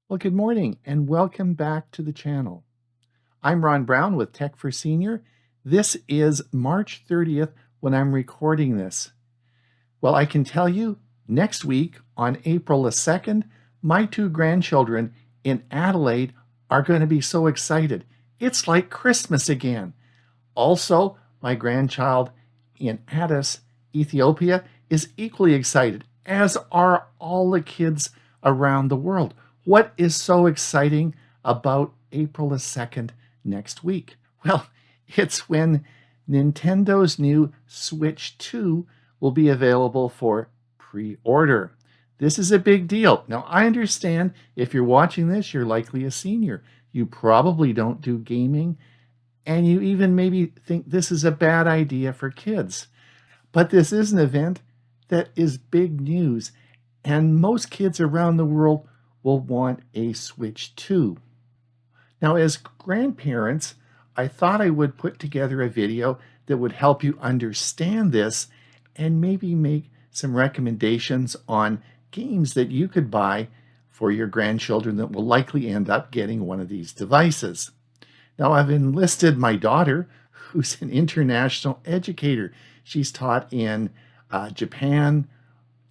Well, good morning and welcome back to the channel. I'm Ron Brown with Tech for Senior. This is March 30th when I'm recording this. Well, I can tell you next week on April the 2nd, my two grandchildren in Adelaide are going to be so excited. It's like Christmas again. Also, my grandchild in Addis, Ethiopia, is equally excited, as are all the kids around the world. What is so exciting about April the 2nd next week? Well, it's when Nintendo's new Switch 2 will be available for pre-order. This is a big deal. Now, I understand if you're watching this, you're likely a senior. You probably don't do gaming, and you even maybe think this is a bad idea for kids. But this is an event that is big news, and most kids around the world will want a Switch 2. Now, as grandparents, I thought I would put together a video that would help you understand this and maybe make some recommendations on games that you could buy for your grandchildren that will likely end up getting one of these devices. Now, I've enlisted my daughter, who's an international educator. She's taught in Japan,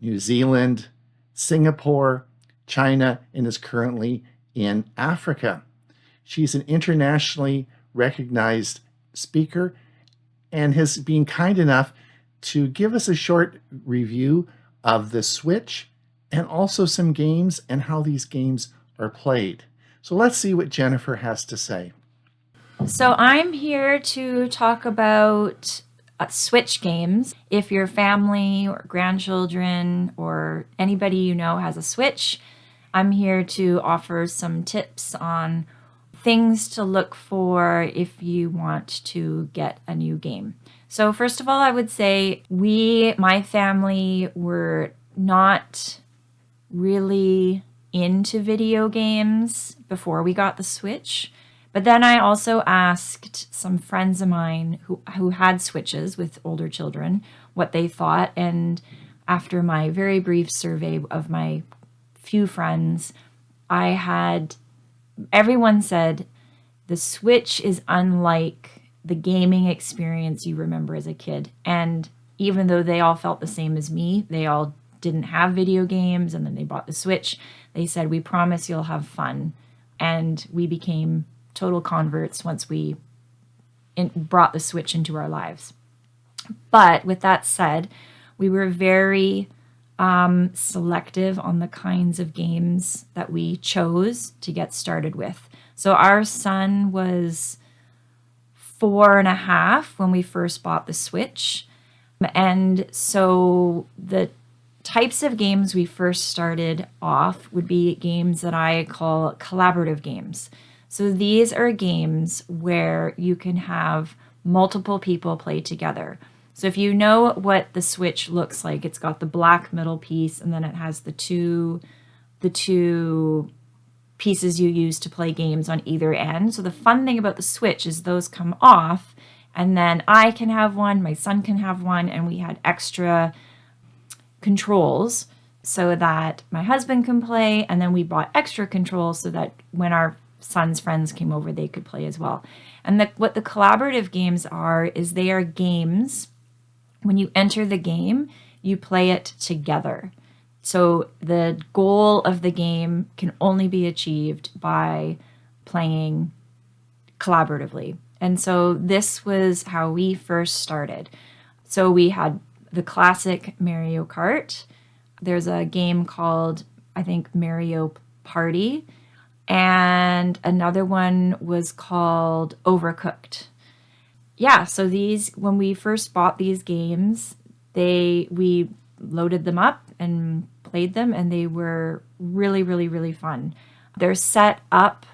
New Zealand, Singapore, China, and is currently in Africa. She's an internationally recognized speaker and has been kind enough to give us a short review of the Switch and also some games and how these games are played. So let's see what Jennifer has to say. So I'm here to talk about Switch games. If your family or grandchildren or anybody you know has a Switch, I'm here to offer some tips on things to look for if you want to get a new game. So first of all, I would say my family were not really into video games before we got the Switch. But then I also asked some friends of mine who had Switches with older children what they thought. And after my very brief survey of my few friends, everyone said the Switch is unlike the gaming experience you remember as a kid. And even though they all felt the same as me, they all didn't have video games, and then they bought the Switch, they said, "We promise you'll have fun." And we became total converts once we brought the Switch into our lives. But with that said, we were very selective on the kinds of games that we chose to get started with. So our son was 4.5 when we first bought the Switch. And so the types of games we first started off would be games that I call collaborative games. So these are games where you can have multiple people play together. So if you know what the Switch looks like, it's got the black middle piece, and then it has the two pieces you use to play games on either end. So the fun thing about the Switch is those come off, and then I can have one, my son can have one, and we had extra controls so that my husband can play, and then we bought extra controls so that when our son's friends came over, they could play as well. And what the collaborative games are is they are games. When you enter the game, you play it together. So the goal of the game can only be achieved by playing collaboratively. And so this was how we first started. So we had the classic Mario Kart. There's a game called, I think, Mario Party. And another one was called Overcooked. Yeah, so when we first bought these games, we loaded them up and played them, and they were really, really, really fun. They're set up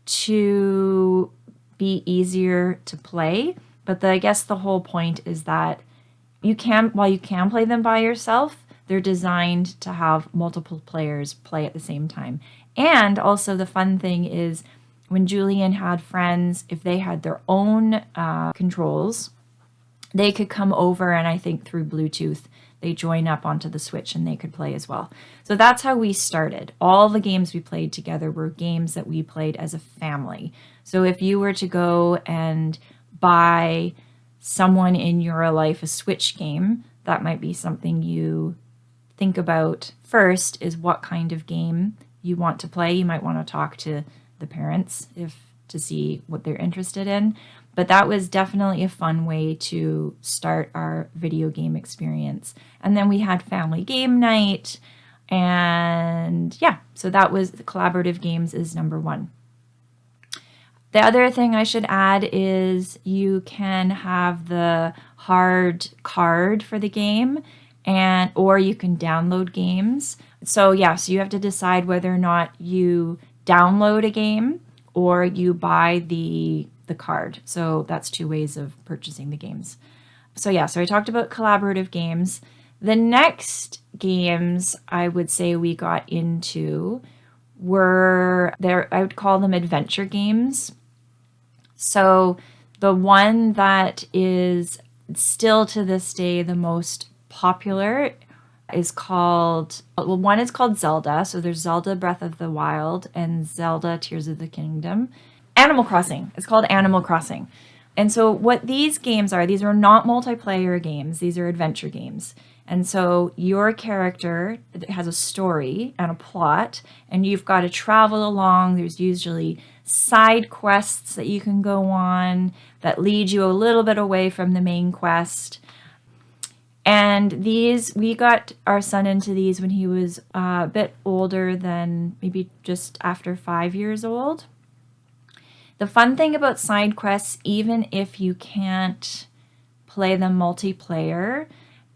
to be easier to play, but I guess the whole point is that while you can play them by yourself, they're designed to have multiple players play at the same time. And also the fun thing is when Julian had friends, if they had their own controls, they could come over, and I think through Bluetooth, they join up onto the Switch and they could play as well. So that's how we started. All the games we played together were games that we played as a family. So if you were to go and buy someone in your life a Switch game, that might be something you think about first, is what kind of game you want to play. You might want to talk to the parents to see what they're interested in. But that was definitely a fun way to start our video game experience. And then we had family game night. And yeah, so that was the collaborative games is number one. The other thing I should add is you can have the hard card for the game, or you can download games. So yeah, so you have to decide whether or not you download a game or you buy the card. So that's two ways of purchasing the games. So yeah, so I talked about collaborative games. The next games I would say we got into were I would call them adventure games. So the one that is still to this day the most popular is called, well, one is called Zelda. So there's Zelda Breath of the Wild and Zelda Tears of the Kingdom. Animal Crossing. It's called Animal Crossing. And so what these games are, these are not multiplayer games. These are adventure games. And so your character has a story and a plot, and you've got to travel along. There's usually side quests that you can go on that lead you a little bit away from the main quest. And these, we got our son into these when he was a bit older than maybe just after 5 years old. The fun thing about side quests, even if you can't play them multiplayer,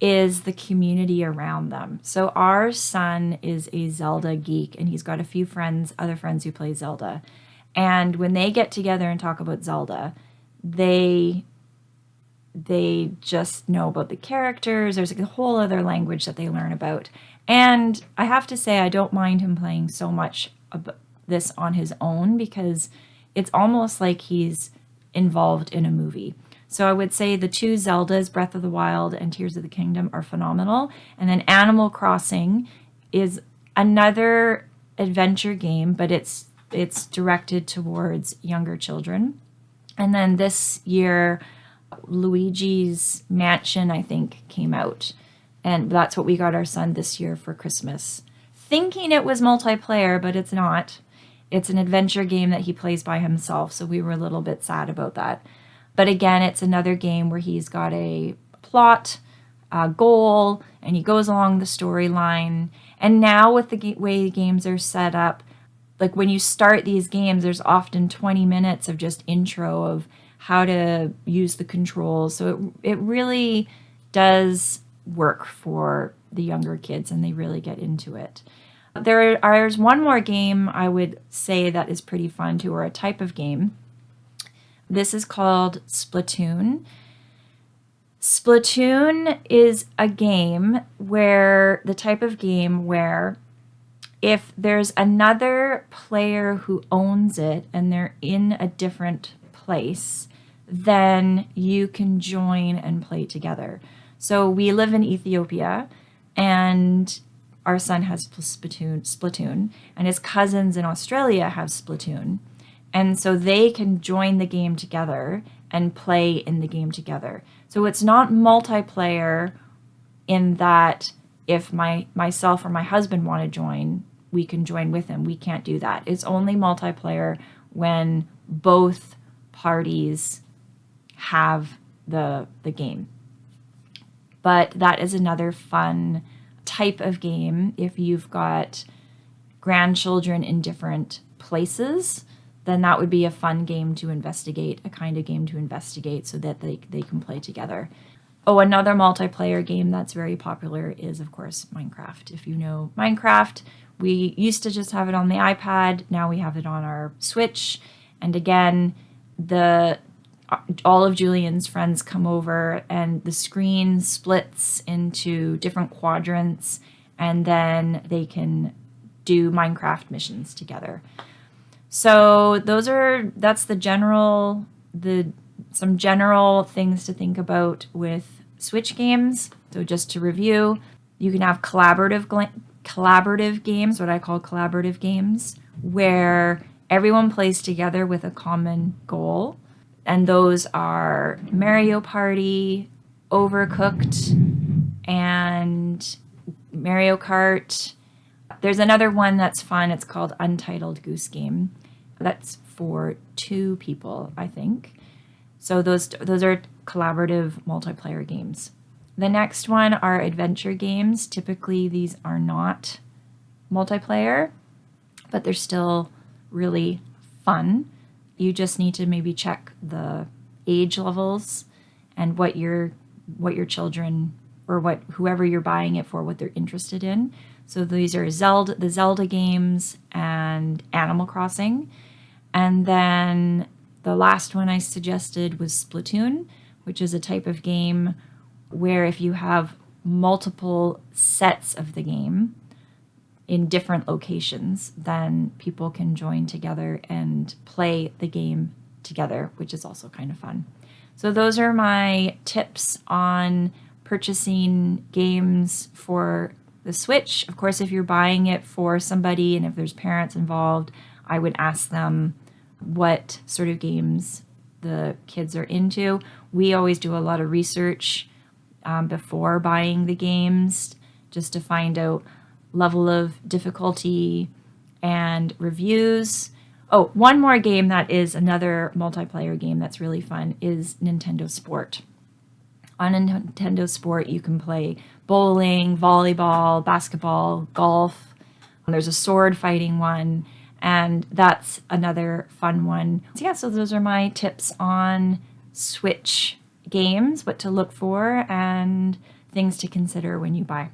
is the community around them. So our son is a Zelda geek, and he's got a few friends, other friends who play Zelda. And when they get together and talk about Zelda, they just know about the characters. There's a whole other language that they learn about. And I have to say, I don't mind him playing so much of this on his own, because it's almost like he's involved in a movie. So I would say the two Zeldas, Breath of the Wild and Tears of the Kingdom, are phenomenal. And then Animal Crossing is another adventure game, but it's directed towards younger children. And then this year, Luigi's Mansion, I think, came out. And that's what we got our son this year for Christmas. Thinking it was multiplayer, but it's not. It's an adventure game that he plays by himself, so we were a little bit sad about that. But again, it's another game where he's got a plot, a goal, and he goes along the storyline. And now with the way the games are set up, like when you start these games, there's often 20 minutes of just intro of how to use the controls. So it really does work for the younger kids, and they really get into it. There's one more game I would say that is pretty fun too, or a type of game. This is called Splatoon. Splatoon is a game where, the type of game where if there's another player who owns it and they're in a different place, then you can join and play together. So we live in Ethiopia, and our son has Splatoon, and his cousins in Australia have Splatoon. And so they can join the game together and play in the game together. So it's not multiplayer in that if myself or my husband want to join, we can join with him. We can't do that. It's only multiplayer when both parties have the game. But that is another fun type of game. If you've got grandchildren in different places, then that would be a fun game to investigate, a kind of game to investigate so that they can play together. Oh, another multiplayer game that's very popular is, of course, Minecraft. If you know Minecraft, we used to just have it on the iPad. Now we have it on our Switch. And again, all of Julian's friends come over, and the screen splits into different quadrants, and then they can do Minecraft missions together. So that's some general things to think about with Switch games. So just to review, you can have collaborative games, what I call collaborative games, where everyone plays together with a common goal. And those are Mario Party, Overcooked, and Mario Kart. There's another one that's fun. It's called Untitled Goose Game. That's for 2 people, I think. So those are collaborative multiplayer games. The next one are adventure games. Typically, these are not multiplayer, but they're still really fun. You just need to maybe check the age levels and what your children or whoever you're buying it for, what they're interested in. So these are the Zelda games and Animal Crossing. And then the last one I suggested was Splatoon, which is a type of game where if you have multiple sets of the game in different locations, then people can join together and play the game together, which is also kind of fun. So those are my tips on purchasing games for the Switch. Of course, if you're buying it for somebody and if there's parents involved, I would ask them what sort of games the kids are into. We always do a lot of research before buying the games just to find out level of difficulty and reviews. Oh, one more game that is another multiplayer game that's really fun is Nintendo Sport. On Nintendo Sport, you can play bowling, volleyball, basketball, golf. There's a sword fighting one, and that's another fun one. So yeah, so those are my tips on Switch games, what to look for, and things to consider when you buy.